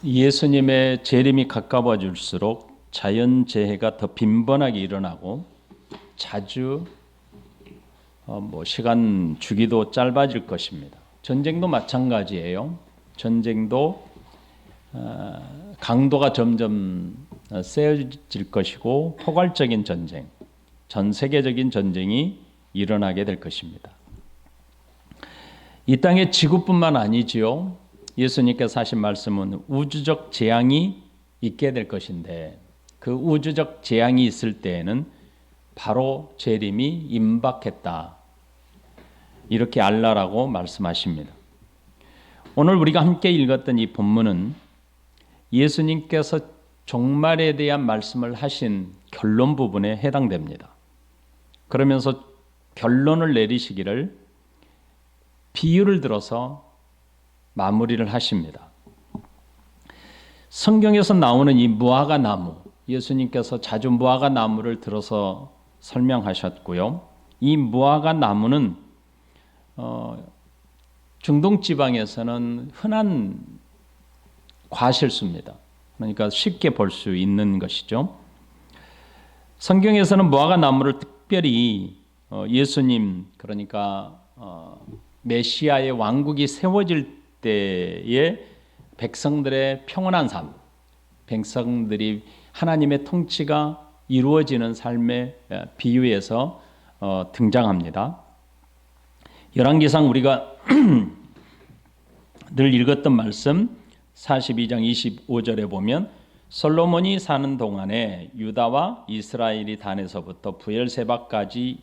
예수님의 재림이 가까워질수록 자연재해가 더 빈번하게 일어나고 자주 시간 주기도 짧아질 것입니다. 전쟁도 마찬가지예요. 전쟁도 강도가 점점 세질 것이고 포괄적인 전쟁, 전 세계적인 전쟁이 일어나게 될 것입니다. 이 땅의 지구뿐만 아니지요. 예수님께서 하신 말씀은 우주적 재앙이 있게 될 것인데 그 우주적 재앙이 있을 때에는 바로 재림이 임박했다. 이렇게 알라라고 말씀하십니다. 오늘 우리가 함께 읽었던 이 본문은 예수님께서 종말에 대한 말씀을 하신 결론 부분에 해당됩니다. 그러면서 결론을 내리시기를 비유를 들어서 마무리를 하십니다. 성경에서 나오는 이 무화과 나무, 예수님께서 자주 무화과 나무를 들어서 설명하셨고요. 이 무화과 나무는 중동 지방에서는 흔한 과실수입니다. 그러니까 쉽게 볼 수 있는 것이죠. 성경에서는 무화과 나무를 특별히 예수님, 그러니까 메시아의 왕국이 세워질 때에 백성들의 평온한 삶, 백성들이 하나님의 통치가 이루어지는 삶의 비유에서 등장합니다. 열왕기상 우리가 늘 읽었던 말씀 42장 25절에 보면 솔로몬이 사는 동안에 유다와 이스라엘이 단에서부터 부엘세바까지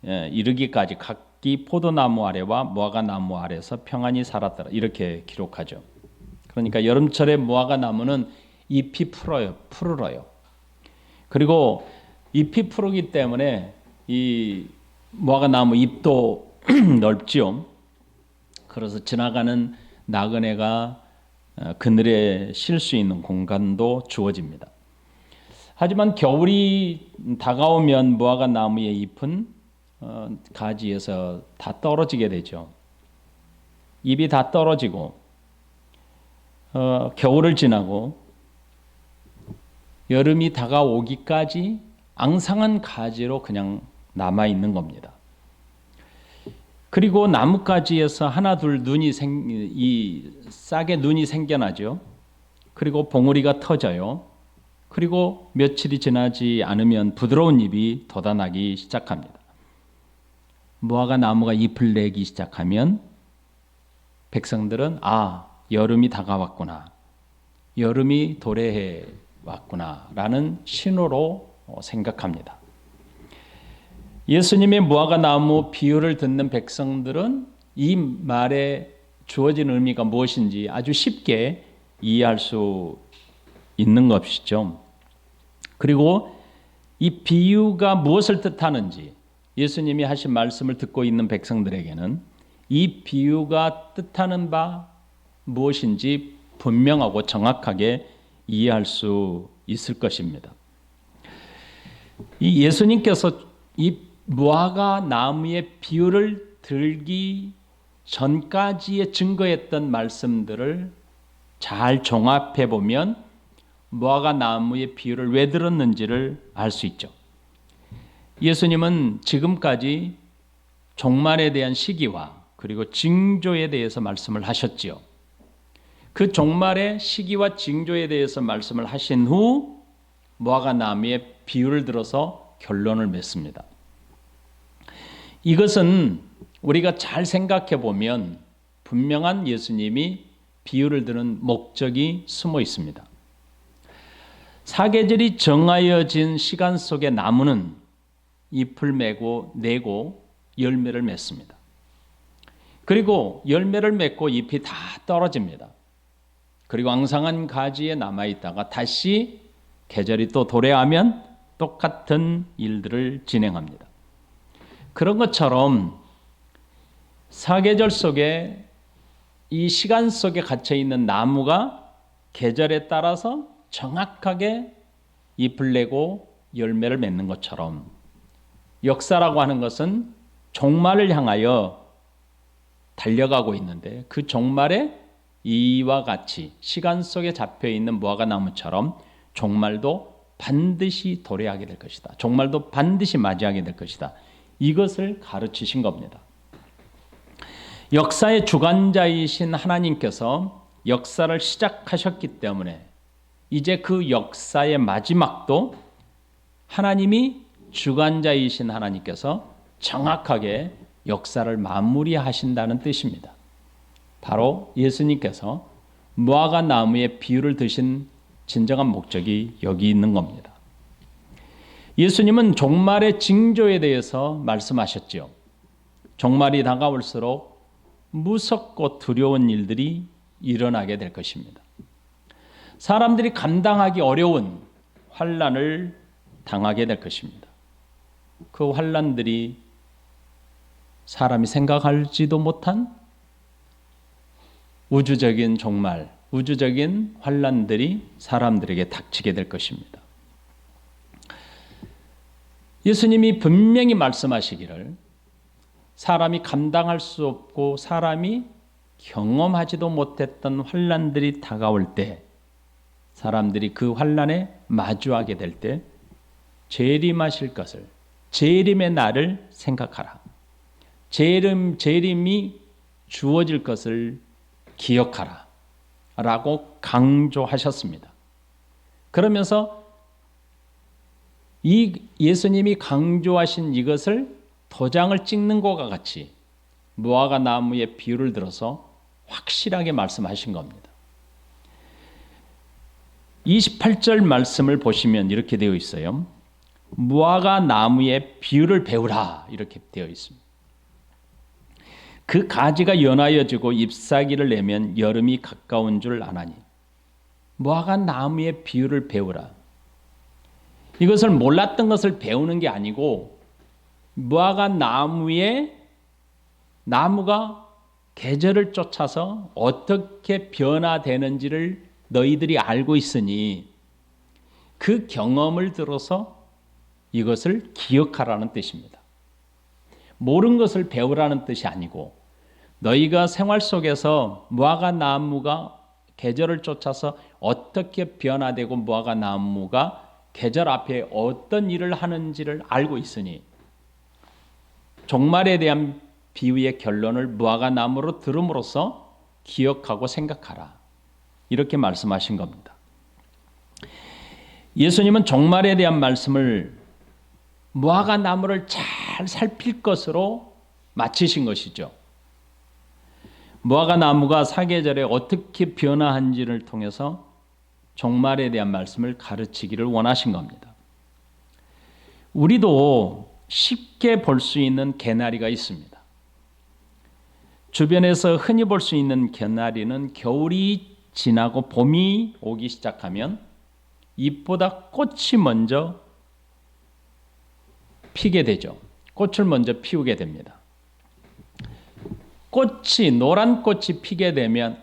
이르기까지 각기 포도나무 아래와 무화과 나무 아래서 평안히 살았더라. 이렇게 기록하죠. 그러니까 여름철에 무화과 나무는 잎이 푸르러요. 그리고 잎이 푸르기 때문에 이 무화과 나무 잎도 넓지요. 그래서 지나가는 나그네가 그늘에 쉴 수 있는 공간도 주어집니다. 하지만 겨울이 다가오면 무화과 나무의 잎은 가지에서 다 떨어지게 되죠. 잎이 다 떨어지고 겨울을 지나고 여름이 다가오기까지 앙상한 가지로 그냥 남아있는 겁니다. 그리고 나뭇가지에서 하나 둘 싹에 눈이 생겨나죠. 그리고 봉우리가 터져요. 그리고 며칠이 지나지 않으면 부드러운 잎이 돋아나기 시작합니다. 무화과 나무가 잎을 내기 시작하면 백성들은 여름이 다가왔구나. 여름이 도래해 왔구나 라는 신호로 생각합니다. 예수님의 무화과 나무 비유를 듣는 백성들은 이 말에 주어진 의미가 무엇인지 아주 쉽게 이해할 수 있는 것이죠. 그리고 이 비유가 무엇을 뜻하는지 예수님이 하신 말씀을 듣고 있는 백성들에게는 이 비유가 뜻하는 바 무엇인지 분명하고 정확하게 이해할 수 있을 것입니다. 이 예수님께서 이 무화과 나무의 비유를 들기 전까지의 증거했던 말씀들을 잘 종합해 보면 무화과 나무의 비유를 왜 들었는지를 알 수 있죠. 예수님은 지금까지 종말에 대한 시기와 그리고 징조에 대해서 말씀을 하셨지요. 그 종말의 시기와 징조에 대해서 말씀을 하신 후 무화과 나무의 비유를 들어서 결론을 맺습니다. 이것은 우리가 잘 생각해 보면 분명한 예수님이 비유를 드는 목적이 숨어 있습니다. 사계절이 정하여진 시간 속에 나무는 잎을 내고 열매를 맺습니다. 그리고 열매를 맺고 잎이 다 떨어집니다. 그리고 앙상한 가지에 남아있다가 다시 계절이 또 도래하면 똑같은 일들을 진행합니다. 그런 것처럼 사계절 속에 이 시간 속에 갇혀있는 나무가 계절에 따라서 정확하게 잎을 내고 열매를 맺는 것처럼 역사라고 하는 것은 종말을 향하여 달려가고 있는데 그 종말에 이와 같이 시간 속에 잡혀 있는 무화과 나무처럼 종말도 반드시 도래하게 될 것이다. 종말도 반드시 맞이하게 될 것이다. 이것을 가르치신 겁니다. 역사의 주관자이신 하나님께서 역사를 시작하셨기 때문에 이제 그 역사의 마지막도 하나님이 주관자이신 하나님께서 정확하게 역사를 마무리하신다는 뜻입니다. 바로 예수님께서 무화과 나무의 비유를 드신 진정한 목적이 여기 있는 겁니다. 예수님은 종말의 징조에 대해서 말씀하셨죠. 종말이 다가올수록 무섭고 두려운 일들이 일어나게 될 것입니다. 사람들이 감당하기 어려운 환난을 당하게 될 것입니다. 그 환난들이 사람이 생각할지도 못한 우주적인 종말, 우주적인 환난들이 사람들에게 닥치게 될 것입니다. 예수님이 분명히 말씀하시기를 사람이 감당할 수 없고 사람이 경험하지도 못했던 환난들이 다가올 때 사람들이 그 환난에 마주하게 될 때 재림하실 것을, 재림의 날을 생각하라. 재림이 주어질 것을 기억하라 라고 강조하셨습니다. 그러면서 이 예수님이 강조하신 이것을 도장을 찍는 것과 같이 무화과 나무의 비유를 들어서 확실하게 말씀하신 겁니다. 28절 말씀을 보시면 이렇게 되어 있어요. 무화과 나무의 비유를 배우라 이렇게 되어 있습니다. 그 가지가 연하여지고 잎사귀를 내면 여름이 가까운 줄 아나니. 무화과 나무의 비유를 배우라. 이것을 몰랐던 것을 배우는 게 아니고 무화과 나무가 계절을 쫓아서 어떻게 변화되는지를 너희들이 알고 있으니 그 경험을 들어서 이것을 기억하라는 뜻입니다. 모르는 것을 배우라는 뜻이 아니고 너희가 생활 속에서 무화과 나무가 계절을 쫓아서 어떻게 변화되고 무화과 나무가 계절 앞에 어떤 일을 하는지를 알고 있으니 종말에 대한 비유의 결론을 무화과 나무로 들음으로써 기억하고 생각하라. 이렇게 말씀하신 겁니다. 예수님은 종말에 대한 말씀을 무화과 나무를 잘 살필 것으로 마치신 것이죠. 무화과 나무가 사계절에 어떻게 변화한지를 통해서 종말에 대한 말씀을 가르치기를 원하신 겁니다. 우리도 쉽게 볼 수 있는 개나리가 있습니다. 주변에서 흔히 볼 수 있는 개나리는 겨울이 지나고 봄이 오기 시작하면 잎보다 꽃이 먼저 피게 되죠. 꽃을 먼저 피우게 됩니다. 노란 꽃이 피게 되면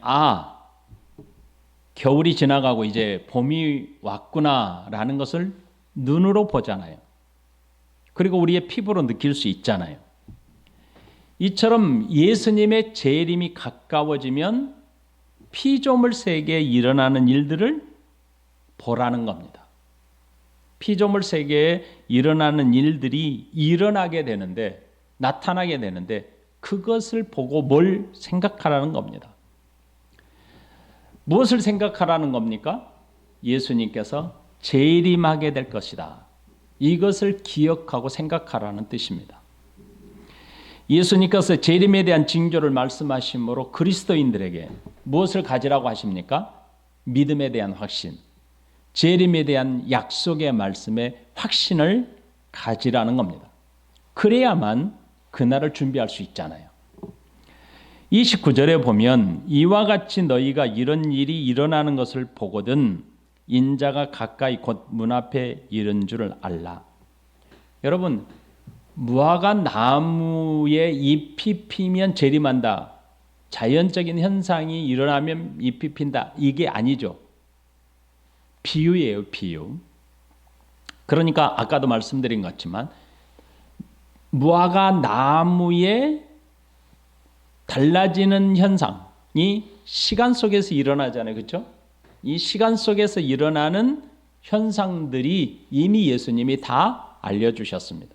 겨울이 지나가고 이제 봄이 왔구나라는 것을 눈으로 보잖아요. 그리고 우리의 피부로 느낄 수 있잖아요. 이처럼 예수님의 재림이 가까워지면 피조물 세계에 일어나는 일들을 보라는 겁니다. 피조물 세계에 일어나는 일들이 일어나게 되는데, 나타나게 되는데 그것을 보고 뭘 생각하라는 겁니다. 무엇을 생각하라는 겁니까? 예수님께서 재림하게 될 것이다. 이것을 기억하고 생각하라는 뜻입니다. 예수님께서 재림에 대한 징조를 말씀하심으로 그리스도인들에게 무엇을 가지라고 하십니까? 믿음에 대한 확신, 재림에 대한 약속의 말씀에 확신을 가지라는 겁니다. 그래야만 그날을 준비할 수 있잖아요. 29절에 보면 이와 같이 너희가 이런 일이 일어나는 것을 보거든 인자가 가까이 곧 문 앞에 이른 줄을 알라. 여러분, 무화과 나무에 잎이 피면 재림한다. 자연적인 현상이 일어나면 잎이 핀다. 이게 아니죠. 비유예요, 비유. 그러니까 아까도 말씀드린 것 같지만 무화과 나무에 달라지는 현상이 시간 속에서 일어나잖아요. 그렇죠? 이 시간 속에서 일어나는 현상들이 이미 예수님이 다 알려주셨습니다.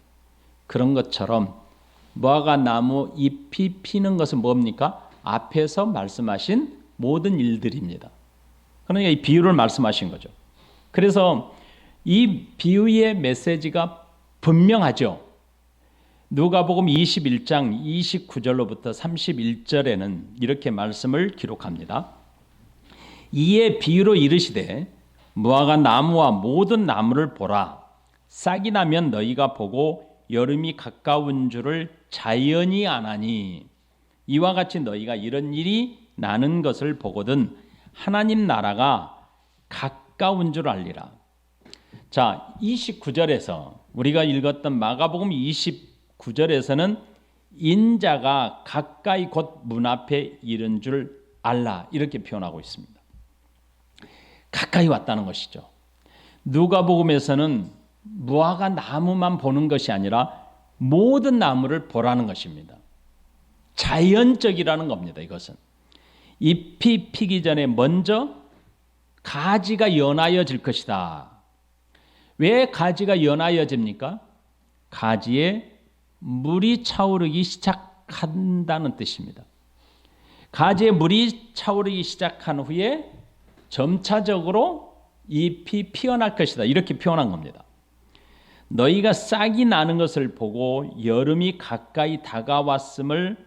그런 것처럼 무화과 나무 잎이 피는 것은 뭡니까? 앞에서 말씀하신 모든 일들입니다. 그러니까 이 비유를 말씀하신 거죠. 그래서 이 비유의 메시지가 분명하죠. 누가복음 21장 29절로부터 31절에는 이렇게 말씀을 기록합니다. 이에 비유로 이르시되 무화과 나무와 모든 나무를 보라. 싹이 나면 너희가 보고 여름이 가까운 줄을 자연히 아나니 이와 같이 너희가 이런 일이 나는 것을 보거든 하나님 나라가 가까운 줄 알리라. 자, 29절에서 우리가 읽었던 마가복음 29절에서는 인자가 가까이 곧 문 앞에 이른 줄 알라 이렇게 표현하고 있습니다. 가까이 왔다는 것이죠. 누가복음에서는 무화과 나무만 보는 것이 아니라 모든 나무를 보라는 것입니다. 자연적이라는 겁니다. 이것은 잎이 피기 전에 먼저 가지가 연하여질 것이다. 왜 가지가 연하여집니까? 가지에 물이 차오르기 시작한다는 뜻입니다. 가지에 물이 차오르기 시작한 후에 점차적으로 잎이 피어날 것이다. 이렇게 표현한 겁니다. 너희가 싹이 나는 것을 보고 여름이 가까이 다가왔음을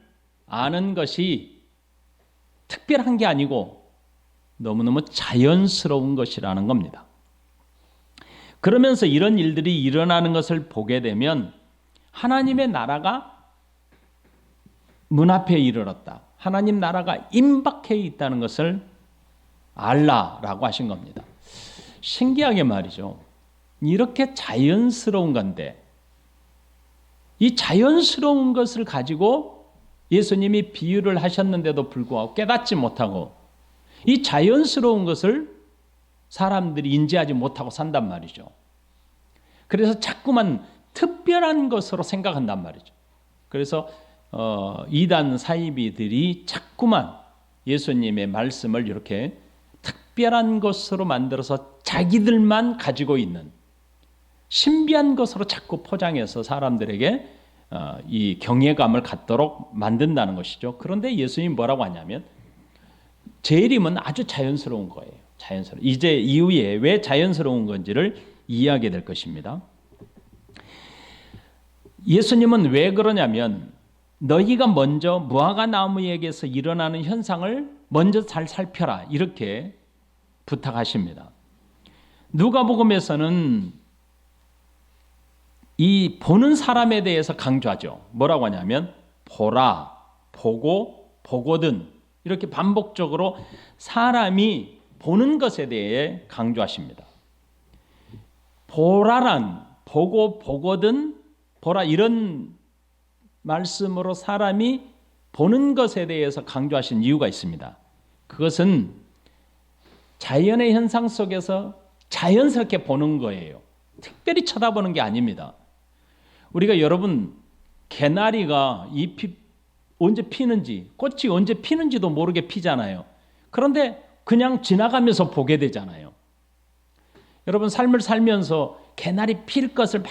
아는 것이 특별한 게 아니고 너무너무 자연스러운 것이라는 겁니다. 그러면서 이런 일들이 일어나는 것을 보게 되면 하나님의 나라가 문 앞에 이르렀다. 하나님 나라가 임박해 있다는 것을 알라라고 하신 겁니다. 신기하게 말이죠. 이렇게 자연스러운 건데 이 자연스러운 것을 가지고 예수님이 비유를 하셨는데도 불구하고 깨닫지 못하고 이 자연스러운 것을 사람들이 인지하지 못하고 산단 말이죠. 그래서 자꾸만 특별한 것으로 생각한단 말이죠. 그래서 이단 사이비들이 자꾸만 예수님의 말씀을 이렇게 특별한 것으로 만들어서 자기들만 가지고 있는 신비한 것으로 자꾸 포장해서 사람들에게 이 경외감을 갖도록 만든다는 것이죠. 그런데 예수님이 뭐라고 하냐면 재림은 아주 자연스러운 거예요. 자연스러워. 이제 이후에 왜 자연스러운 건지를 이해하게 될 것입니다. 예수님은 왜 그러냐면 너희가 먼저 무화과 나무에게서 일어나는 현상을 먼저 잘 살펴라 이렇게 부탁하십니다. 누가복음에서는 이 보는 사람에 대해서 강조하죠. 뭐라고 하냐면 보라, 보고, 보거든 이렇게 반복적으로 사람이 보는 것에 대해 강조하십니다. 보라란 보고, 보거든, 보라 이런 말씀으로 사람이 보는 것에 대해서 강조하신 이유가 있습니다. 그것은 자연의 현상 속에서 자연스럽게 보는 거예요. 특별히 쳐다보는 게 아닙니다. 우리가 여러분 개나리가 잎이 언제 피는지 꽃이 언제 피는지도 모르게 피잖아요. 그런데 그냥 지나가면서 보게 되잖아요. 여러분 삶을 살면서 개나리 필 것을 막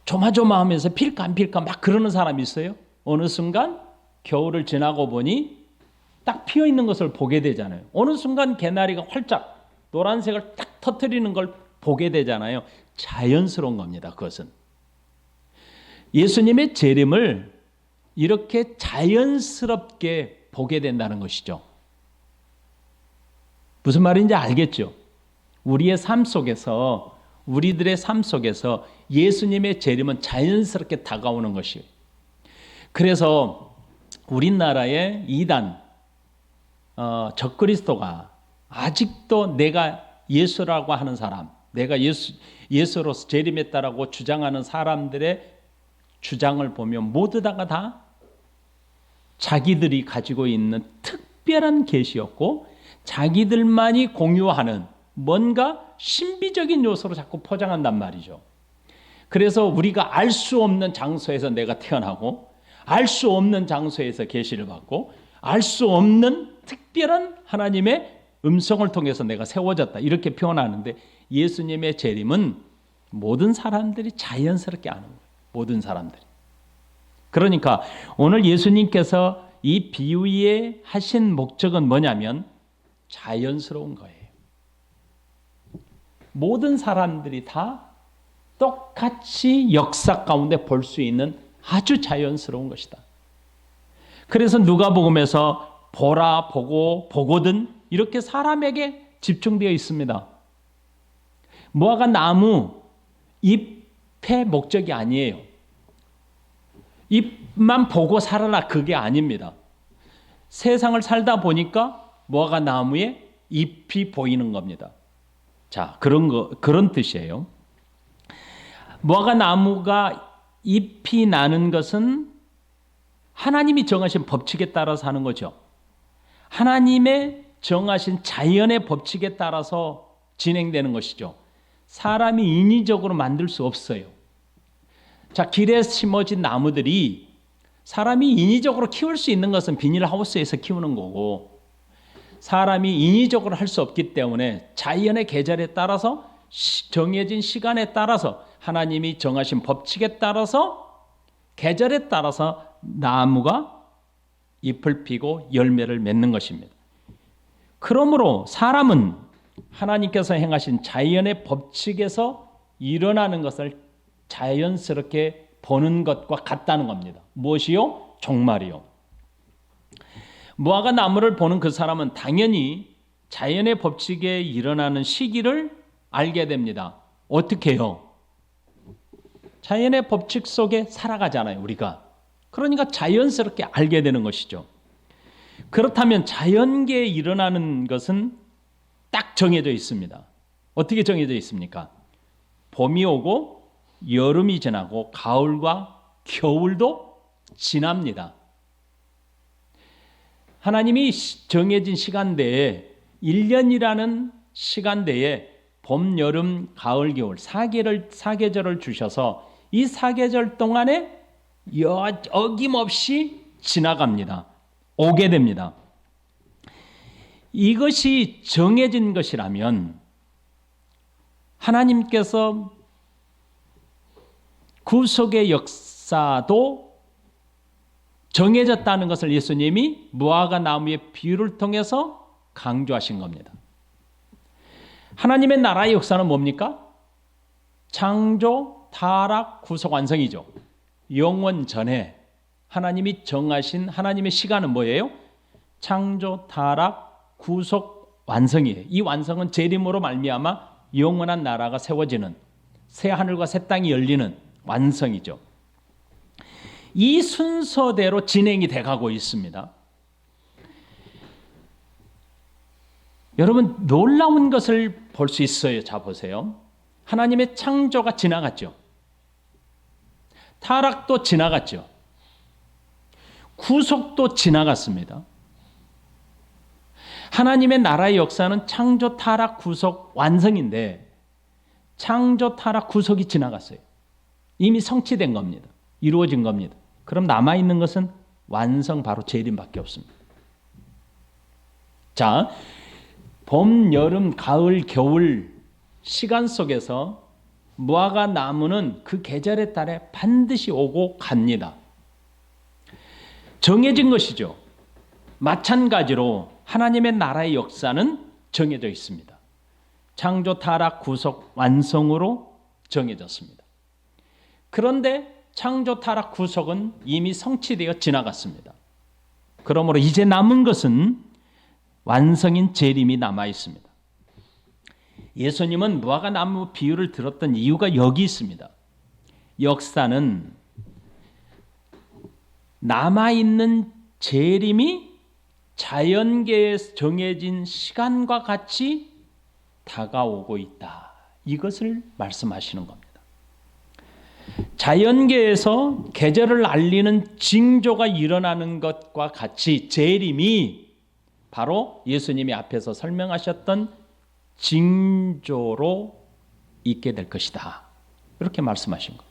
조마조마하면서 필까 안 필까 막 그러는 사람이 있어요. 어느 순간 겨울을 지나고 보니 딱 피어 있는 것을 보게 되잖아요. 어느 순간 개나리가 활짝 노란색을 딱 터뜨리는 걸 보게 되잖아요. 자연스러운 겁니다. 그것은 예수님의 재림을 이렇게 자연스럽게 보게 된다는 것이죠. 무슨 말인지 알겠죠? 우리의 삶 속에서 우리들의 삶 속에서 예수님의 재림은 자연스럽게 다가오는 것이에요. 그래서 우리나라의 이단 적그리스도가 아직도 내가 예수라고 하는 사람, 내가 예수로서 재림했다라고 주장하는 사람들의 주장을 보면 모두 다 자기들이 가지고 있는 특별한 계시였고 자기들만이 공유하는 뭔가 신비적인 요소로 자꾸 포장한단 말이죠. 그래서 우리가 알 수 없는 장소에서 내가 태어나고 알 수 없는 장소에서 계시를 받고 알 수 없는 특별한 하나님의 음성을 통해서 내가 세워졌다 이렇게 표현하는데, 예수님의 재림은 모든 사람들이 자연스럽게 아는 거예요. 모든 사람들이. 그러니까 오늘 예수님께서 이 비유에 하신 목적은 뭐냐면 자연스러운 거예요. 모든 사람들이 다 똑같이 역사 가운데 볼 수 있는 아주 자연스러운 것이다. 그래서 누가복음에서 보라, 보고, 보거든 이렇게 사람에게 집중되어 있습니다. 무화과 나무 잎의 목적이 아니에요. 잎만 보고 살아라 그게 아닙니다. 세상을 살다 보니까 무화과 나무에 잎이 보이는 겁니다. 자, 그런 뜻이에요. 무화과 나무가 잎이 나는 것은 하나님이 정하신 법칙에 따라서 하는 거죠. 하나님의 정하신 자연의 법칙에 따라서 진행되는 것이죠. 사람이 인위적으로 만들 수 없어요. 자, 길에 심어진 나무들이 사람이 인위적으로 키울 수 있는 것은 비닐하우스에서 키우는 거고, 사람이 인위적으로 할 수 없기 때문에 자연의 계절에 따라서 정해진 시간에 따라서 하나님이 정하신 법칙에 따라서 계절에 따라서 나무가 잎을 피고 열매를 맺는 것입니다. 그러므로 사람은 하나님께서 행하신 자연의 법칙에서 일어나는 것을 자연스럽게 보는 것과 같다는 겁니다. 무엇이요? 종말이요. 무화과 나무를 보는 그 사람은 당연히 자연의 법칙에 일어나는 시기를 알게 됩니다. 어떻게 해요? 자연의 법칙 속에 살아가잖아요, 우리가. 그러니까 자연스럽게 알게 되는 것이죠. 그렇다면 자연계에 일어나는 것은 딱 정해져 있습니다. 어떻게 정해져 있습니까? 봄이 오고 여름이 지나고 가을과 겨울도 지납니다. 하나님이 정해진 시간대에 1년이라는 시간대에 봄, 여름, 가을, 겨울 사계절을 주셔서 이 사계절 동안에 어김없이 지나갑니다. 오게 됩니다. 이것이 정해진 것이라면 하나님께서 구속의 역사도 정해졌다는 것을 예수님이 무화과 나무의 비유를 통해서 강조하신 겁니다. 하나님의 나라의 역사는 뭡니까? 창조, 타락, 구속, 완성이죠. 영원 전에 하나님이 정하신 하나님의 시간은 뭐예요? 창조, 타락, 구속, 완성이에요. 이 완성은 재림으로 말미암아 영원한 나라가 세워지는, 새 하늘과 새 땅이 열리는 완성이죠. 이 순서대로 진행이 돼가고 있습니다. 여러분, 놀라운 것을 볼 수 있어요. 자, 보세요. 하나님의 창조가 지나갔죠. 타락도 지나갔죠. 구속도 지나갔습니다. 하나님의 나라의 역사는 창조, 타락, 구속, 완성인데 창조, 타락, 구속이 지나갔어요. 이미 성취된 겁니다. 이루어진 겁니다. 그럼 남아있는 것은 완성, 바로 재림밖에 없습니다. 자, 봄, 여름, 가을, 겨울 시간 속에서 무화과 나무는 그 계절에 따라 반드시 오고 갑니다. 정해진 것이죠. 마찬가지로 하나님의 나라의 역사는 정해져 있습니다. 창조, 타락, 구속, 완성으로 정해졌습니다. 그런데 창조, 타락, 구속은 이미 성취되어 지나갔습니다. 그러므로 이제 남은 것은 완성인 재림이 남아 있습니다. 예수님은 무화과 나무 비유를 들었던 이유가 여기 있습니다. 역사는 남아있는 재림이 자연계에 정해진 시간과 같이 다가오고 있다. 이것을 말씀하시는 겁니다. 자연계에서 계절을 알리는 징조가 일어나는 것과 같이 재림이 바로 예수님이 앞에서 설명하셨던 징조로 있게 될 것이다. 이렇게 말씀하신 것.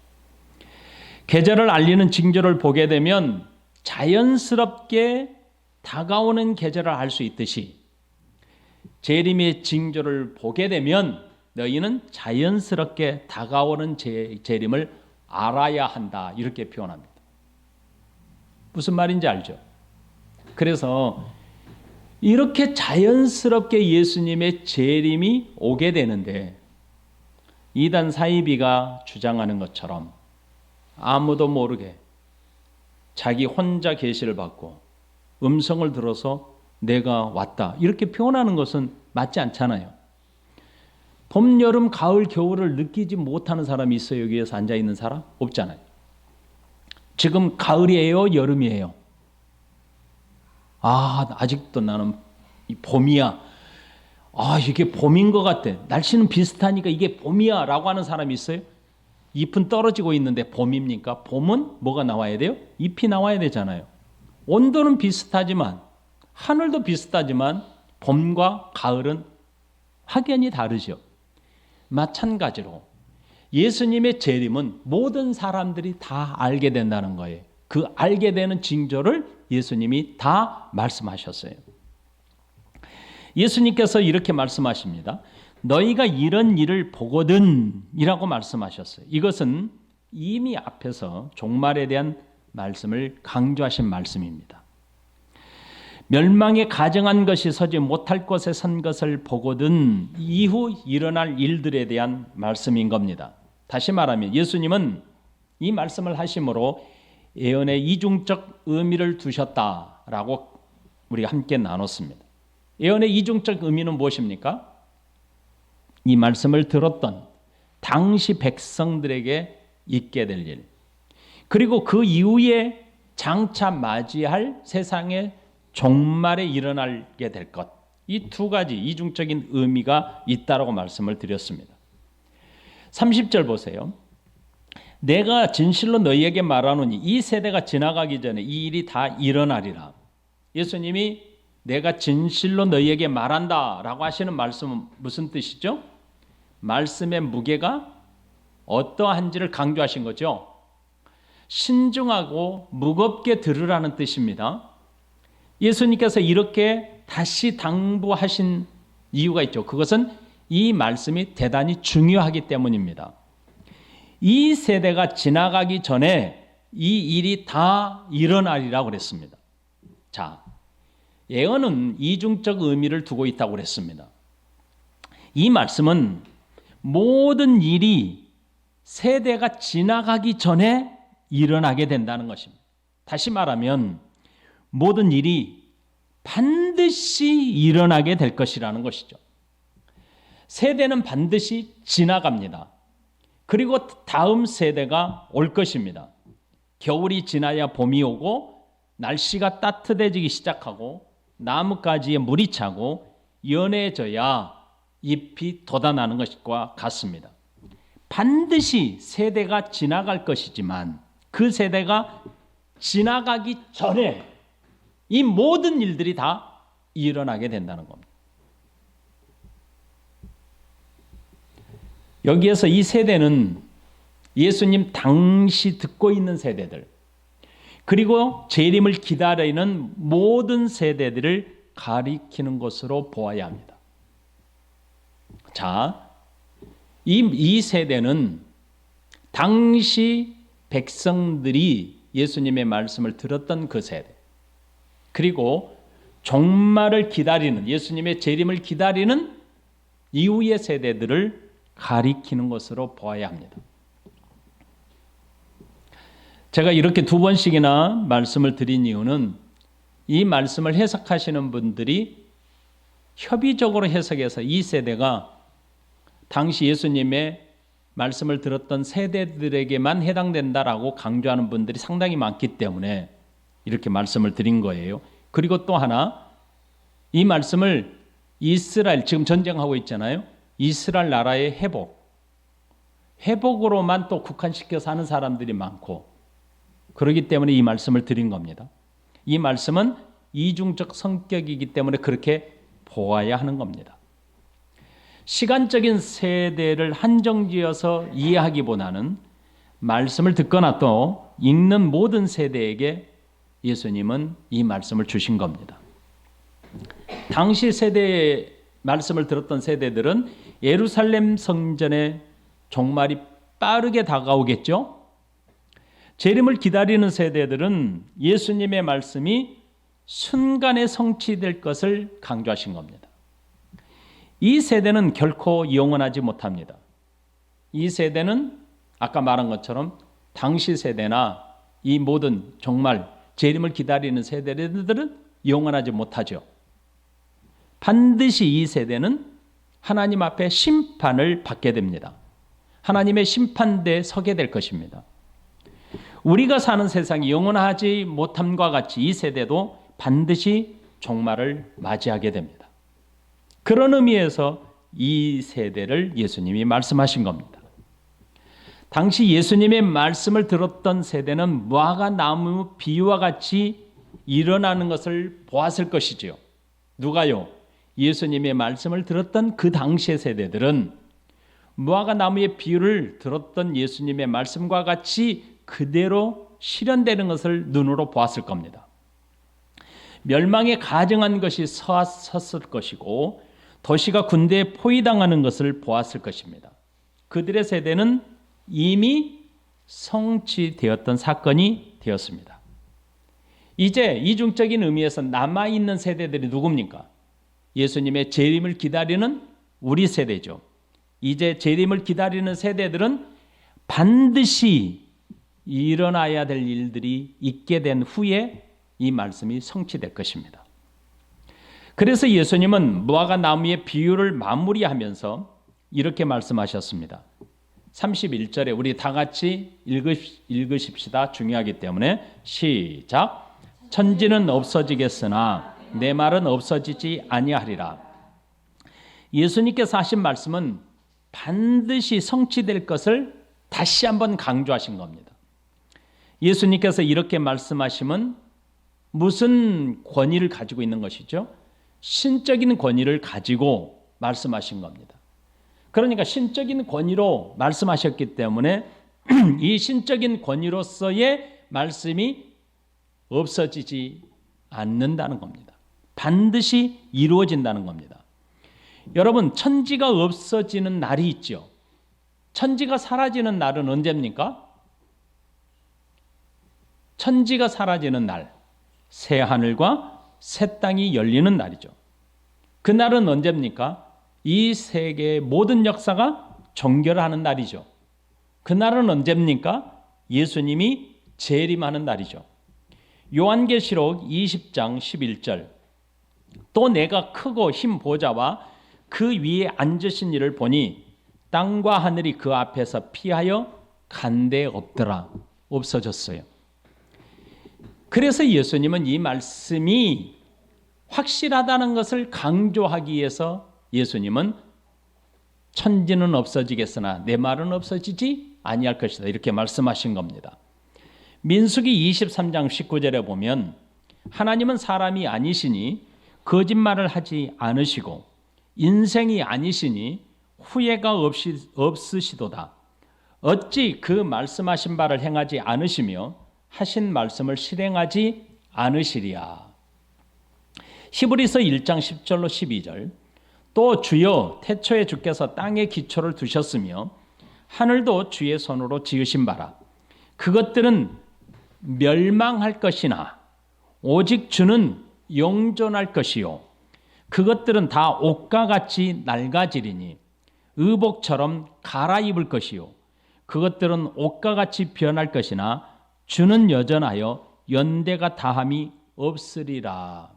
계절을 알리는 징조를 보게 되면 자연스럽게 다가오는 계절을 알 수 있듯이 재림의 징조를 보게 되면 너희는 자연스럽게 다가오는 재림을 알아야 한다. 이렇게 표현합니다. 무슨 말인지 알죠? 그래서 이렇게 자연스럽게 예수님의 재림이 오게 되는데 이단 사이비가 주장하는 것처럼 아무도 모르게 자기 혼자 계시를 받고 음성을 들어서 내가 왔다 이렇게 표현하는 것은 맞지 않잖아요. 봄, 여름, 가을, 겨울을 느끼지 못하는 사람이 있어요? 여기에서 앉아있는 사람? 없잖아요. 지금 가을이에요? 여름이에요? 아직도 나는 봄이야. 이게 봄인 것 같아. 날씨는 비슷하니까 이게 봄이야 라고 하는 사람이 있어요? 잎은 떨어지고 있는데 봄입니까? 봄은 뭐가 나와야 돼요? 잎이 나와야 되잖아요. 온도는 비슷하지만 하늘도 비슷하지만 봄과 가을은 확연히 다르죠. 마찬가지로 예수님의 재림은 모든 사람들이 다 알게 된다는 거예요. 그 알게 되는 징조를 예수님이 다 말씀하셨어요. 예수님께서 이렇게 말씀하십니다. 너희가 이런 일을 보거든 이라고 말씀하셨어요. 이것은 이미 앞에서 종말에 대한 말씀을 강조하신 말씀입니다. 멸망에 가정한 것이 서지 못할 곳에 선 것을 보거든 이후 일어날 일들에 대한 말씀인 겁니다. 다시 말하면 예수님은 이 말씀을 하심으로 예언에 이중적 의미를 두셨다라고 우리가 함께 나눴습니다. 예언의 이중적 의미는 무엇입니까? 이 말씀을 들었던 당시 백성들에게 있게 될 일, 그리고 그 이후에 장차 맞이할 세상의 종말에 일어나게 될 것, 이 두 가지 이중적인 의미가 있다라고 말씀을 드렸습니다. 30절 보세요. 내가 진실로 너희에게 말하노니 이 세대가 지나가기 전에 이 일이 다 일어나리라. 예수님이 내가 진실로 너희에게 말한다라고 하시는 말씀은 무슨 뜻이죠? 말씀의 무게가 어떠한지를 강조하신 거죠. 신중하고 무겁게 들으라는 뜻입니다. 예수님께서 이렇게 다시 당부하신 이유가 있죠. 그것은 이 말씀이 대단히 중요하기 때문입니다. 이 세대가 지나가기 전에 이 일이 다 일어나리라고 그랬습니다. 자, 예언은 이중적 의미를 두고 있다고 그랬습니다. 이 말씀은 모든 일이 세대가 지나가기 전에 일어나게 된다는 것입니다. 다시 말하면 모든 일이 반드시 일어나게 될 것이라는 것이죠. 세대는 반드시 지나갑니다. 그리고 다음 세대가 올 것입니다. 겨울이 지나야 봄이 오고 날씨가 따뜻해지기 시작하고 나뭇가지에 물이 차고 연해져야 잎이 돋아나는 것과 같습니다. 반드시 세대가 지나갈 것이지만 그 세대가 지나가기 전에 이 모든 일들이 다 일어나게 된다는 겁니다. 여기에서 이 세대는 예수님 당시 듣고 있는 세대들, 그리고 재림을 기다리는 모든 세대들을 가리키는 것으로 보아야 합니다. 자, 이 세대는 당시 백성들이 예수님의 말씀을 들었던 그 세대, 그리고 종말을 기다리는, 예수님의 재림을 기다리는 이후의 세대들을 가리키는 것으로 보아야 합니다. 제가 이렇게 두 번씩이나 말씀을 드린 이유는 이 말씀을 해석하시는 분들이 협의적으로 해석해서 이 세대가 당시 예수님의 말씀을 들었던 세대들에게만 해당된다라고 강조하는 분들이 상당히 많기 때문에 이렇게 말씀을 드린 거예요. 그리고 또 하나, 이 말씀을 이스라엘, 지금 전쟁하고 있잖아요. 이스라엘 나라의 회복으로만 또 국한시켜서 하는 사람들이 많고, 그렇기 때문에 이 말씀을 드린 겁니다. 이 말씀은 이중적 성격이기 때문에 그렇게 보아야 하는 겁니다. 시간적인 세대를 한정지어서 이해하기보다는 말씀을 듣거나 또 읽는 모든 세대에게 예수님은 이 말씀을 주신 겁니다. 당시 세대의 말씀을 들었던 세대들은 예루살렘 성전의 종말이 빠르게 다가오겠죠. 재림을 기다리는 세대들은 예수님의 말씀이 순간에 성취될 것을 강조하신 겁니다. 이 세대는 결코 영원하지 못합니다. 이 세대는 아까 말한 것처럼 당시 세대나 이 모든 정말 재림을 기다리는 세대들은 영원하지 못하죠. 반드시 이 세대는 하나님 앞에 심판을 받게 됩니다. 하나님의 심판대에 서게 될 것입니다. 우리가 사는 세상이 영원하지 못함과 같이 이 세대도 반드시 종말을 맞이하게 됩니다. 그런 의미에서 이 세대를 예수님이 말씀하신 겁니다. 당시 예수님의 말씀을 들었던 세대는 무화과 나무 비유와 같이 일어나는 것을 보았을 것이지요. 누가요? 예수님의 말씀을 들었던 그 당시의 세대들은 무화과 나무의 비유를 들었던 예수님의 말씀과 같이 그대로 실현되는 것을 눈으로 보았을 겁니다. 멸망에 가증한 것이 섰을 것이고 도시가 군대에 포위당하는 것을 보았을 것입니다. 그들의 세대는 이미 성취되었던 사건이 되었습니다. 이제 이중적인 의미에서 남아있는 세대들이 누굽니까? 예수님의 재림을 기다리는 우리 세대죠. 이제 재림을 기다리는 세대들은 반드시 일어나야 될 일들이 있게 된 후에 이 말씀이 성취될 것입니다. 그래서 예수님은 무화과 나무의 비유를 마무리하면서 이렇게 말씀하셨습니다. 31절에 우리 다 같이 읽으십시다. 중요하기 때문에 시작. 천지는 없어지겠으나 내 말은 없어지지 아니하리라. 예수님께서 하신 말씀은 반드시 성취될 것을 다시 한번 강조하신 겁니다. 예수님께서 이렇게 말씀하시면 무슨 권위를 가지고 있는 것이죠? 신적인 권위를 가지고 말씀하신 겁니다. 그러니까 신적인 권위로 말씀하셨기 때문에 이 신적인 권위로서의 말씀이 없어지지 않는다는 겁니다. 반드시 이루어진다는 겁니다. 여러분, 천지가 없어지는 날이 있죠. 천지가 사라지는 날은 언제입니까? 천지가 사라지는 날, 새 하늘과 새 땅이 열리는 날이죠. 그날은 언제입니까? 이 세계의 모든 역사가 종결하는 날이죠. 그날은 언제입니까? 예수님이 재림하는 날이죠. 요한계시록 20장 11절. 또 내가 크고 흰 보좌와 그 위에 앉으신 이를 보니 땅과 하늘이 그 앞에서 피하여 간데 없더라. 없어졌어요. 그래서 예수님은 이 말씀이 확실하다는 것을 강조하기 위해서 예수님은 천지는 없어지겠으나 내 말은 없어지지 아니할 것이다. 이렇게 말씀하신 겁니다. 민수기 23장 19절에 보면 하나님은 사람이 아니시니 거짓말을 하지 않으시고 인생이 아니시니 후회가 없으시도다. 어찌 그 말씀하신 바를 행하지 않으시며 하신 말씀을 실행하지 않으시리야. 히브리서 1장 10절로 12절. 또 주여 태초에 주께서 땅에 기초를 두셨으며 하늘도 주의 손으로 지으신 바라. 그것들은 멸망할 것이나 오직 주는 영존할 것이요 그것들은 다 옷과 같이 낡아지리니 의복처럼 갈아입을 것이요 그것들은 옷과 같이 변할 것이나 주는 여전하여 연대가 다함이 없으리라.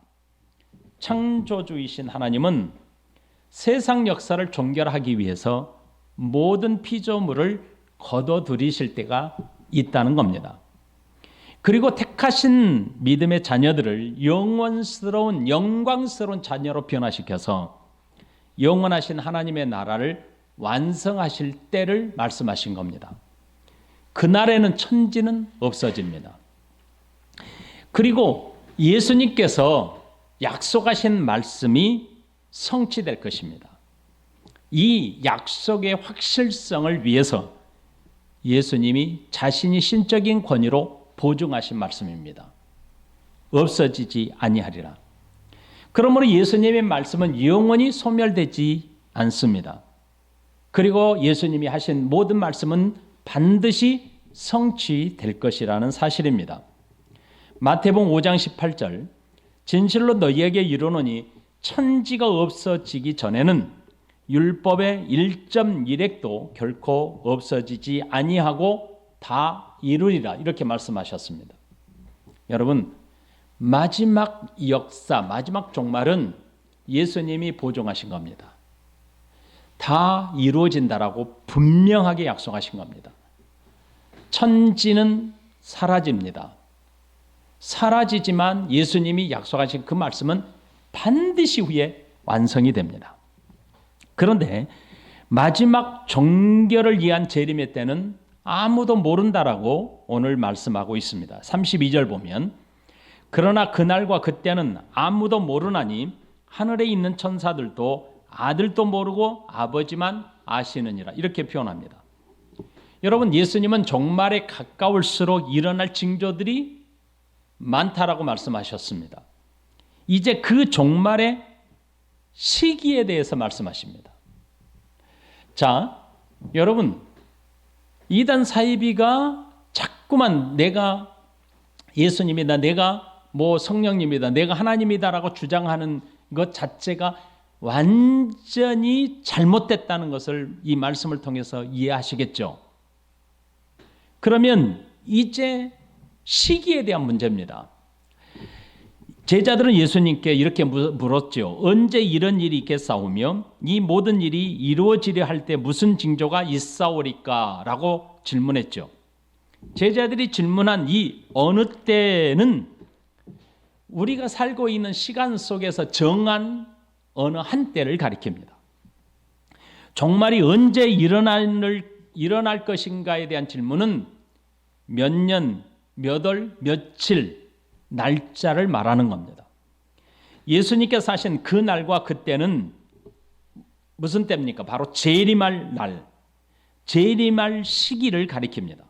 창조주이신 하나님은 세상 역사를 종결하기 위해서 모든 피조물을 거둬들이실 때가 있다는 겁니다. 그리고 택하신 믿음의 자녀들을 영원스러운 영광스러운 자녀로 변화시켜서 영원하신 하나님의 나라를 완성하실 때를 말씀하신 겁니다. 그날에는 천지는 없어집니다. 그리고 예수님께서 약속하신 말씀이 성취될 것입니다. 이 약속의 확실성을 위해서 예수님이 자신이 신적인 권위로 보증하신 말씀입니다. 없어지지 아니하리라. 그러므로 예수님의 말씀은 영원히 소멸되지 않습니다. 그리고 예수님이 하신 모든 말씀은 반드시 성취될 것이라는 사실입니다. 마태복음 5장 18절 진실로 너희에게 이르노니 천지가 없어지기 전에는 율법의 1.1획도 결코 없어지지 아니하고 다 이루리라 이렇게 말씀하셨습니다. 여러분, 마지막 역사, 마지막 종말은 예수님이 보증하신 겁니다. 다 이루어진다라고 분명하게 약속하신 겁니다. 천지는 사라집니다. 사라지지만 예수님이 약속하신 그 말씀은 반드시 후에 완성이 됩니다. 그런데 마지막 종결을 위한 재림의 때는 아무도 모른다라고 오늘 말씀하고 있습니다. 32절 보면 그러나 그날과 그때는 아무도 모르나니 하늘에 있는 천사들도 아들도 모르고 아버지만 아시느니라 이렇게 표현합니다. 여러분, 예수님은 종말에 가까울수록 일어날 징조들이 많다라고 말씀하셨습니다. 이제 그 종말의 시기에 대해서 말씀하십니다. 자, 여러분, 이단 사이비가 자꾸만 내가 예수님이다, 내가 성령님이다, 내가 하나님이다라고 주장하는 것 자체가 완전히 잘못됐다는 것을 이 말씀을 통해서 이해하시겠죠. 그러면 이제 시기에 대한 문제입니다. 제자들은 예수님께 이렇게 물었죠. 언제 이런 일이 있겠사오며 이 모든 일이 이루어지려 할 때 무슨 징조가 있사오리까? 라고 질문했죠. 제자들이 질문한 이 어느 때는 우리가 살고 있는 시간 속에서 정한 어느 한 때를 가리킵니다. 종말이 언제 일어날 것인가에 대한 질문은 몇 년, 몇 월, 며칠, 날짜를 말하는 겁니다. 예수님께서 하신 그 날과 그때는 무슨 때입니까? 바로 재림할 날, 재림할 시기를 가리킵니다.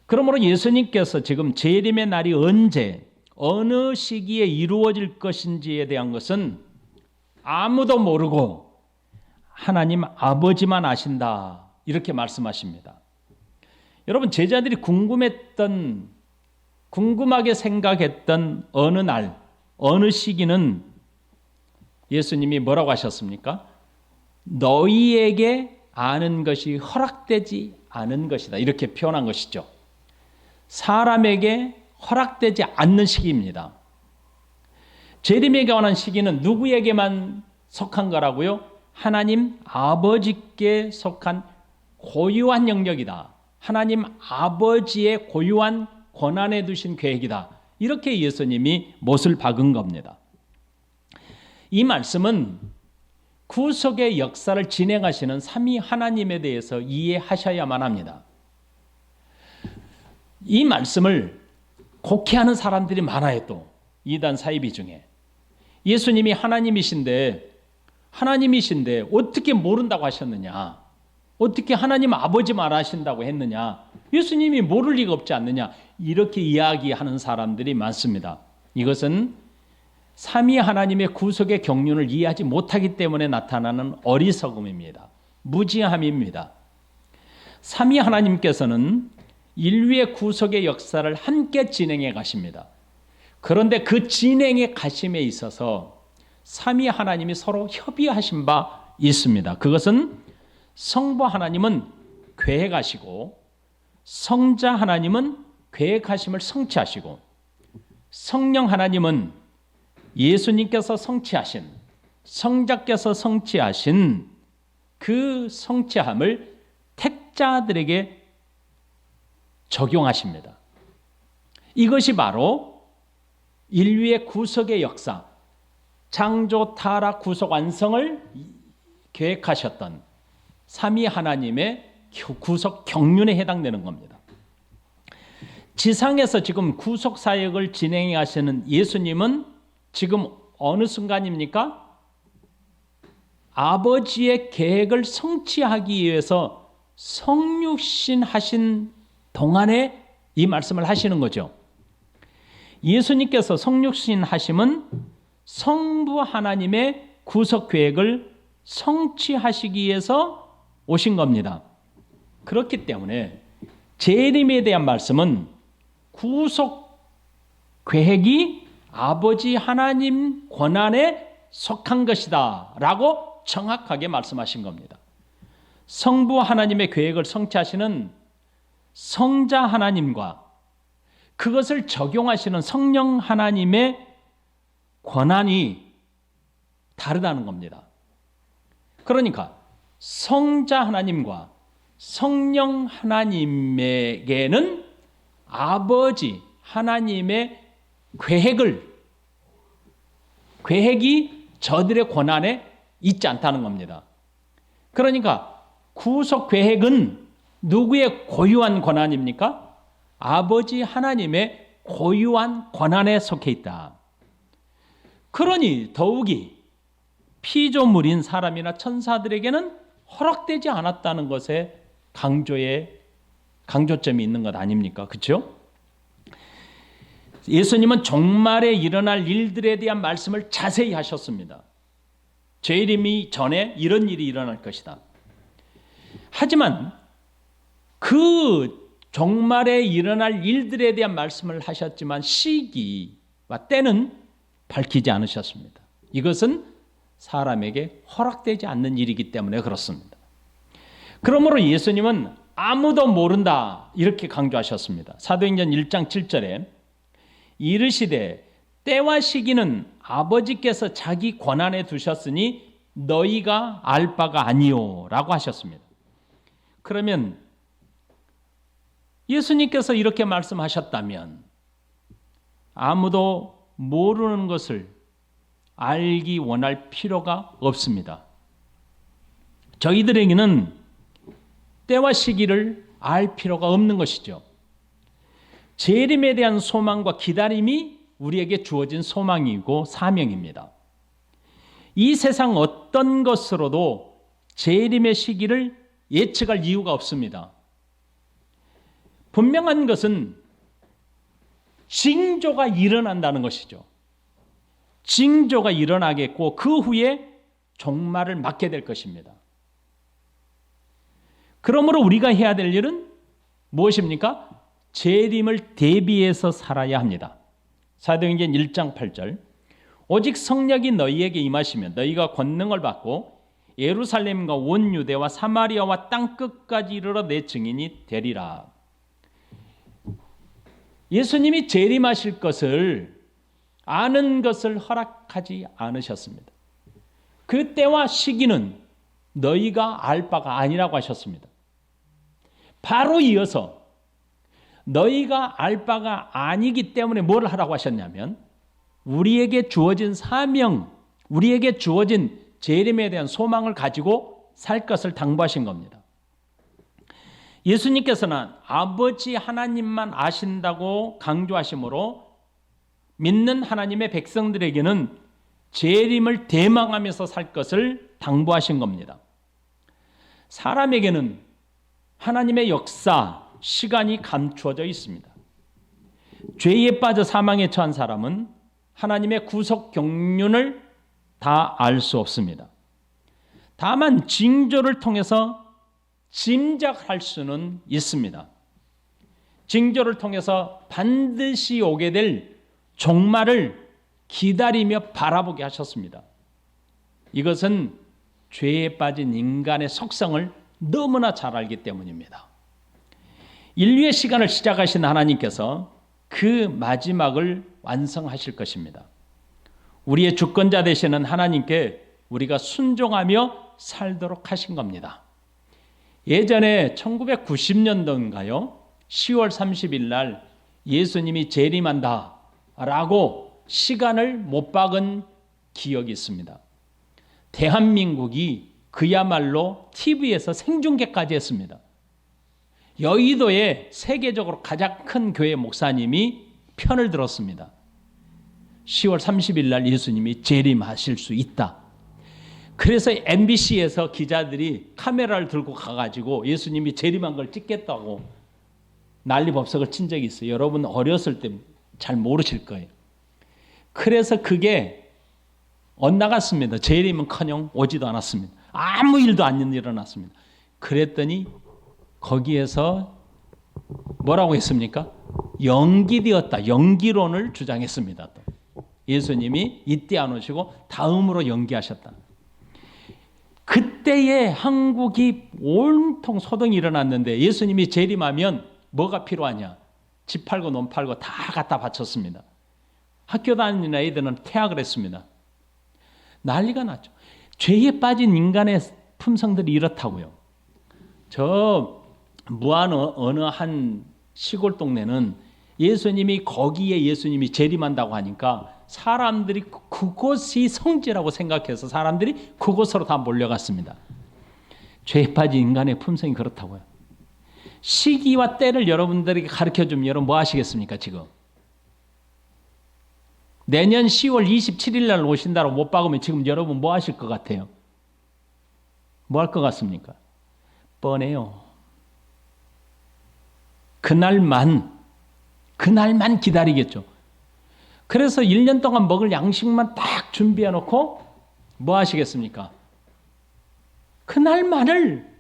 그러므로 예수님께서 지금 재림의 날이 언제, 어느 시기에 이루어질 것인지에 대한 것은 아무도 모르고 하나님 아버지만 아신다 이렇게 말씀하십니다. 여러분, 제자들이 궁금하게 생각했던 어느 날, 어느 시기는 예수님이 뭐라고 하셨습니까? 너희에게 아는 것이 허락되지 않은 것이다 이렇게 표현한 것이죠. 사람에게 허락되지 않는 시기입니다. 재림에 관한 시기는 누구에게만 속한 거라고요? 하나님 아버지께 속한 고유한 영역이다. 하나님 아버지의 고유한 권한에 두신 계획이다. 이렇게 예수님이 못을 박은 겁니다. 이 말씀은 구속의 역사를 진행하시는 삼위 하나님에 대해서 이해하셔야만 합니다. 이 말씀을 곡해하는 사람들이 많아요. 또 이단 사이비 중에 예수님이 하나님이신데 어떻게 모른다고 하셨느냐? 어떻게 하나님 아버지만 아신다고 했느냐? 예수님이 모를 리가 없지 않느냐? 이렇게 이야기하는 사람들이 많습니다. 이것은 삼위 하나님의 구속의 경륜을 이해하지 못하기 때문에 나타나는 어리석음입니다. 무지함입니다. 삼위 하나님께서는 인류의 구속의 역사를 함께 진행해 가십니다. 그런데 그 진행의 가심에 있어서 삼위 하나님이 서로 협의하신 바 있습니다. 그것은 성부 하나님은 계획하시고 성자 하나님은 계획하심을 성취하시고 성령 하나님은 예수님께서 성취하신 성자께서 성취하신 그 성취함을 택자들에게 적용하십니다. 이것이 바로 인류의 구속의 역사, 창조, 타락, 구속, 완성을 계획하셨던 삼위 하나님의 구속 경륜에 해당되는 겁니다. 지상에서 지금 구속 사역을 진행해 하시는 예수님은 지금 어느 순간입니까? 아버지의 계획을 성취하기 위해서 성육신 하신 동안에 이 말씀을 하시는 거죠. 예수님께서 성육신 하심은 성부 하나님의 구속 계획을 성취하시기 위해서 오신 겁니다. 그렇기 때문에 재림에 대한 말씀은 구속 계획이 아버지 하나님 권한에 속한 것이다 라고 정확하게 말씀하신 겁니다. 성부 하나님의 계획을 성취하시는 성자 하나님과 그것을 적용하시는 성령 하나님의 권한이 다르다는 겁니다. 그러니까 성자 하나님과 성령 하나님에게는 아버지 하나님의 계획이 저들의 권한에 있지 않다는 겁니다. 그러니까 구속 계획은 누구의 고유한 권한입니까? 아버지 하나님의 고유한 권한에 속해 있다. 그러니 더욱이 피조물인 사람이나 천사들에게는 허락되지 않았다는 것에 강조점이 있는 것 아닙니까? 그렇죠? 예수님은 종말에 일어날 일들에 대한 말씀을 자세히 하셨습니다. 재림이 전에 이런 일이 일어날 것이다. 하지만 그 종말에 일어날 일들에 대한 말씀을 하셨지만 시기와 때는 밝히지 않으셨습니다. 이것은 사람에게 허락되지 않는 일이기 때문에 그렇습니다. 그러므로 예수님은 아무도 모른다 이렇게 강조하셨습니다. 사도행전 1장 7절에 이르시되 때와 시기는 아버지께서 자기 권한에 두셨으니 너희가 알 바가 아니요 라고 하셨습니다. 그러면 예수님께서 이렇게 말씀하셨다면 아무도 모르는 것을 알기 원할 필요가 없습니다. 저희들에게는 때와 시기를 알 필요가 없는 것이죠. 재림에 대한 소망과 기다림이 우리에게 주어진 소망이고 사명입니다. 이 세상 어떤 것으로도 재림의 시기를 예측할 이유가 없습니다. 분명한 것은 징조가 일어난다는 것이죠. 징조가 일어나겠고 그 후에 종말을 맞게 될 것입니다. 그러므로 우리가 해야 될 일은 무엇입니까? 재림을 대비해서 살아야 합니다. 사도행전 1장 8절 오직 성령이 너희에게 임하시면 너희가 권능을 받고 예루살렘과 온 유대와 사마리아와 땅끝까지 이르러 내 증인이 되리라. 예수님이 재림하실 것을 아는 것을 허락하지 않으셨습니다. 그 때와 시기는 너희가 알 바가 아니라고 하셨습니다. 바로 이어서 너희가 알 바가 아니기 때문에 뭘 하라고 하셨냐면 우리에게 주어진 사명, 우리에게 주어진 재림에 대한 소망을 가지고 살 것을 당부하신 겁니다. 예수님께서는 아버지 하나님만 아신다고 강조하심으로 믿는 하나님의 백성들에게는 재림을 대망하면서 살 것을 당부하신 겁니다. 사람에게는 하나님의 역사, 시간이 감추어져 있습니다. 죄에 빠져 사망에 처한 사람은 하나님의 구속 경륜을 다 알 수 없습니다. 다만 징조를 통해서 짐작할 수는 있습니다. 징조를 통해서 반드시 오게 될 종말을 기다리며 바라보게 하셨습니다. 이것은 죄에 빠진 인간의 속성을 너무나 잘 알기 때문입니다. 인류의 시간을 시작하신 하나님께서 그 마지막을 완성하실 것입니다. 우리의 주권자 되시는 하나님께 우리가 순종하며 살도록 하신 겁니다. 예전에 1990년도인가요? 10월 30일 날 예수님이 재림한다 라고 시간을 못 박은 기억이 있습니다. 대한민국이 그야말로 TV에서 생중계까지 했습니다. 여의도에 세계적으로 가장 큰 교회 목사님이 편을 들었습니다. 10월 30일 날 예수님이 재림하실 수 있다. 그래서 MBC에서 기자들이 카메라를 들고 가가지고 예수님이 재림한 걸 찍겠다고 난리법석을 친 적이 있어요. 여러분 어렸을 때 잘 모르실 거예요. 그래서 그게 엇나갔습니다. 재림은커녕 오지도 않았습니다. 아무 일도 안 일어났습니다. 그랬더니 거기에서 뭐라고 했습니까? 연기되었다. 연기론을 주장했습니다. 또. 예수님이 이때 안 오시고 다음으로 연기하셨다. 그때에 한국이 온통 소동이 일어났는데 예수님이 재림하면 뭐가 필요하냐? 집 팔고 논 팔고 다 갖다 바쳤습니다. 학교 다니는 애들은 퇴학을 했습니다. 난리가 났죠. 죄에 빠진 인간의 품성들이 이렇다고요. 저 무안 어느 한 시골 동네는 예수님이 거기에 예수님이 재림한다고 하니까 사람들이 그곳이 성지라고 생각해서 사람들이 그곳으로 다 몰려갔습니다. 죄에 빠진 인간의 품성이 그렇다고요. 시기와 때를 여러분들에게 가르쳐주면 여러분 뭐 하시겠습니까 지금? 내년 10월 27일 날 오신다고 못 박으면 지금 여러분 뭐 하실 것 같아요? 뭐 할 것 같습니까? 뻔해요. 그날만 기다리겠죠. 그래서 1년 동안 먹을 양식만 딱 준비해 놓고 뭐 하시겠습니까? 그날만을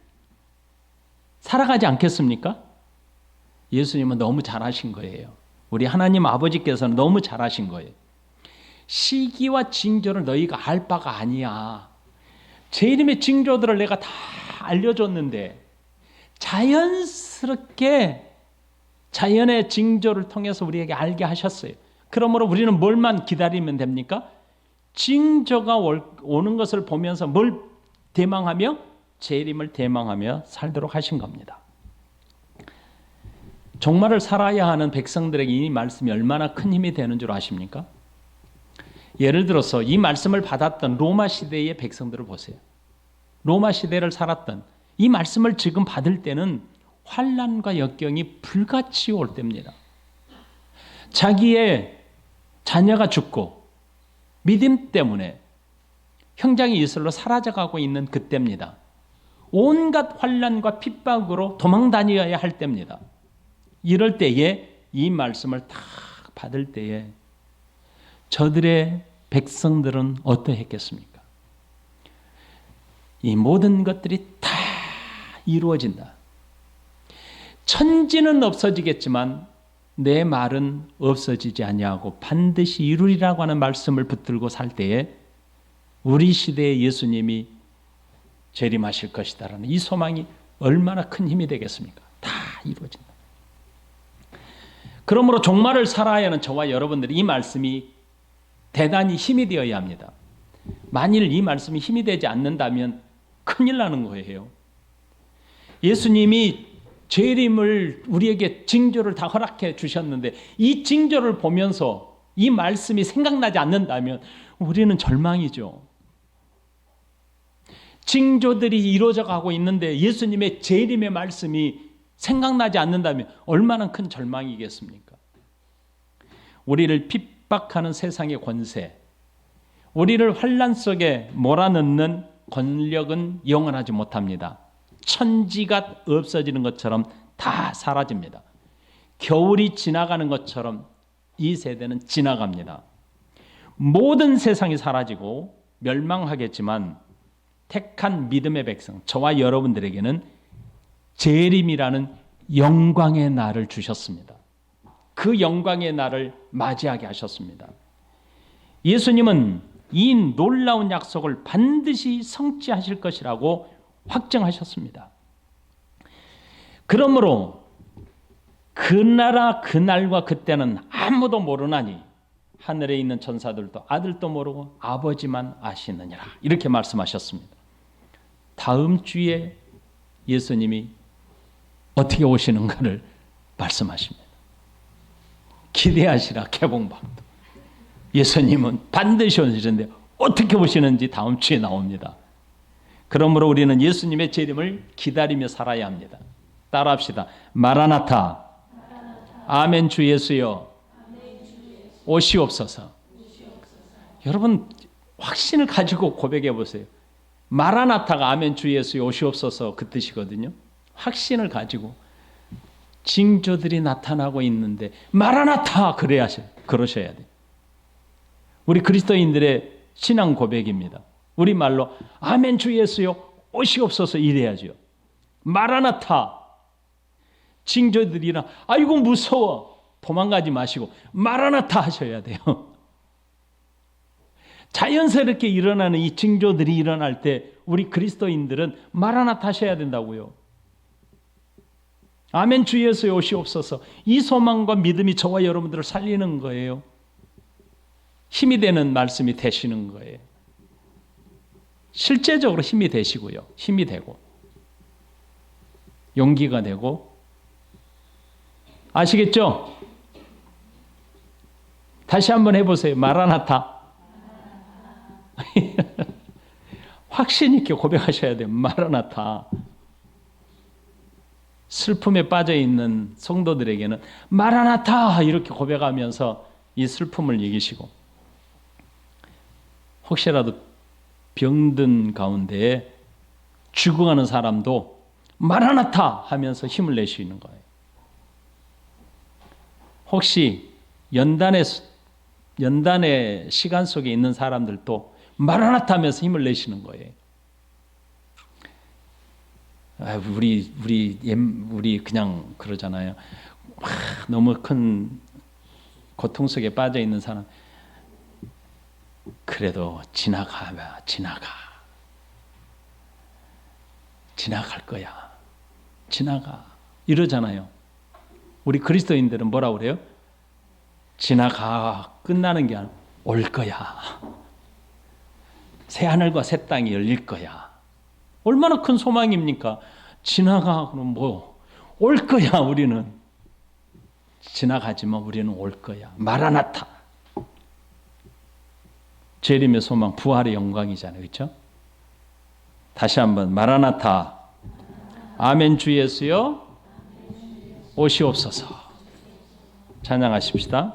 살아가지 않겠습니까? 예수님은 너무 잘하신 거예요. 우리 하나님 아버지께서는 너무 잘하신 거예요. 시기와 징조를 너희가 알 바가 아니야. 재림의 징조들을 내가 다 알려줬는데 자연스럽게 자연의 징조를 통해서 우리에게 알게 하셨어요. 그러므로 우리는 뭘만 기다리면 됩니까? 징조가 오는 것을 보면서 뭘 대망하며? 재림을 대망하며 살도록 하신 겁니다. 종말을 살아야 하는 백성들에게 이 말씀이 얼마나 큰 힘이 되는 줄 아십니까? 예를 들어서 이 말씀을 받았던 로마 시대의 백성들을 보세요. 로마 시대를 살았던 이 말씀을 지금 받을 때는 환난과 역경이 불같이 올 때입니다. 자기의 자녀가 죽고 믿음 때문에 형장이 이슬로 사라져가고 있는 그때입니다. 온갖 환난과 핍박으로 도망 다녀야 할 때입니다. 이럴 때에 이 말씀을 딱 받을 때에 저들의 백성들은 어떠했겠습니까? 이 모든 것들이 다 이루어진다. 천지는 없어지겠지만 내 말은 없어지지 아니하고 반드시 이루리라고 하는 말씀을 붙들고 살 때에 우리 시대의 예수님이 재림하실 것이다라는 이 소망이 얼마나 큰 힘이 되겠습니까? 다 이루어진다. 그러므로 종말을 살아야 하는 저와 여러분들이 이 말씀이 대단히 힘이 되어야 합니다. 만일 이 말씀이 힘이 되지 않는다면 큰일 나는 거예요. 예수님이 재림을 우리에게 징조를 다 허락해 주셨는데 이 징조를 보면서 이 말씀이 생각나지 않는다면 우리는 절망이죠. 징조들이 이루어져 가고 있는데 예수님의 재림의 말씀이 생각나지 않는다면 얼마나 큰 절망이겠습니까? 우리를 핍박하는 세상의 권세, 우리를 환난 속에 몰아넣는 권력은 영원하지 못합니다. 천지가 없어지는 것처럼 다 사라집니다. 겨울이 지나가는 것처럼 이 세대는 지나갑니다. 모든 세상이 사라지고 멸망하겠지만 택한 믿음의 백성, 저와 여러분들에게는 재림이라는 영광의 날을 주셨습니다. 그 영광의 날을 맞이하게 하셨습니다. 예수님은 이 놀라운 약속을 반드시 성취하실 것이라고 확정하셨습니다. 그러므로 그 나라 그 날과 그때는 아무도 모르나니 하늘에 있는 천사들도 아들도 모르고 아버지만 아시느니라 이렇게 말씀하셨습니다. 다음 주에 예수님이 어떻게 오시는가를 말씀하십니다. 기대하시라 개봉박도. 예수님은 반드시 오시는데 어떻게 오시는지 다음 주에 나옵니다. 그러므로 우리는 예수님의 재림을 기다리며 살아야 합니다. 따라합시다. 마라나타. 아멘 주 예수여. 오시옵소서. 여러분 확신을 가지고 고백해 보세요. 마라나타가 아멘 주 예수여 오시옵소서 그 뜻이거든요. 확신을 가지고 징조들이 나타나고 있는데 마라나타 그러셔야 돼요. 우리 그리스도인들의 신앙 고백입니다. 우리말로 아멘 주 예수여 오시옵소서 이래야죠. 마라나타. 징조들이나 아이고 무서워 도망가지 마시고 마라나타 하셔야 돼요. 자연스럽게 일어나는 이 징조들이 일어날 때 우리 그리스도인들은 마라나타 하셔야 된다고요. 아멘 주 예수여 오시옵소서. 이 소망과 믿음이 저와 여러분들을 살리는 거예요. 힘이 되는 말씀이 되시는 거예요. 실제적으로 힘이 되시고요. 힘이 되고 용기가 되고 아시겠죠? 다시 한번 해보세요. 마라나타. 확신 있게 고백하셔야 돼요. 마라나타. 슬픔에 빠져있는 성도들에게는 마라나타 이렇게 고백하면서 이 슬픔을 이기시고 혹시라도 병든 가운데 죽어가는 사람도 마라나타 하면서 힘을 낼 수 있는 거예요. 혹시 연단의 시간 속에 있는 사람들도 마라나타 하면서 힘을 내시는 거예요. 우리 그냥 그러잖아요. 너무 큰 고통 속에 빠져 있는 사람, 그래도 지나갈 거야. 지나가 이러잖아요. 우리 그리스도인들은 뭐라고 그래요? 지나가 끝나는 게 아니라 올 거야. 새 하늘과 새 땅이 열릴 거야. 얼마나 큰 소망입니까? 지나가 그럼 뭐 올 거야. 우리는 지나가지만 우리는 올 거야. 마라나타. 재림의 소망, 부활의 영광이잖아요. 그렇죠? 다시 한번 마라나타. 아멘 주 예수여 오시옵소서. 찬양하십시다.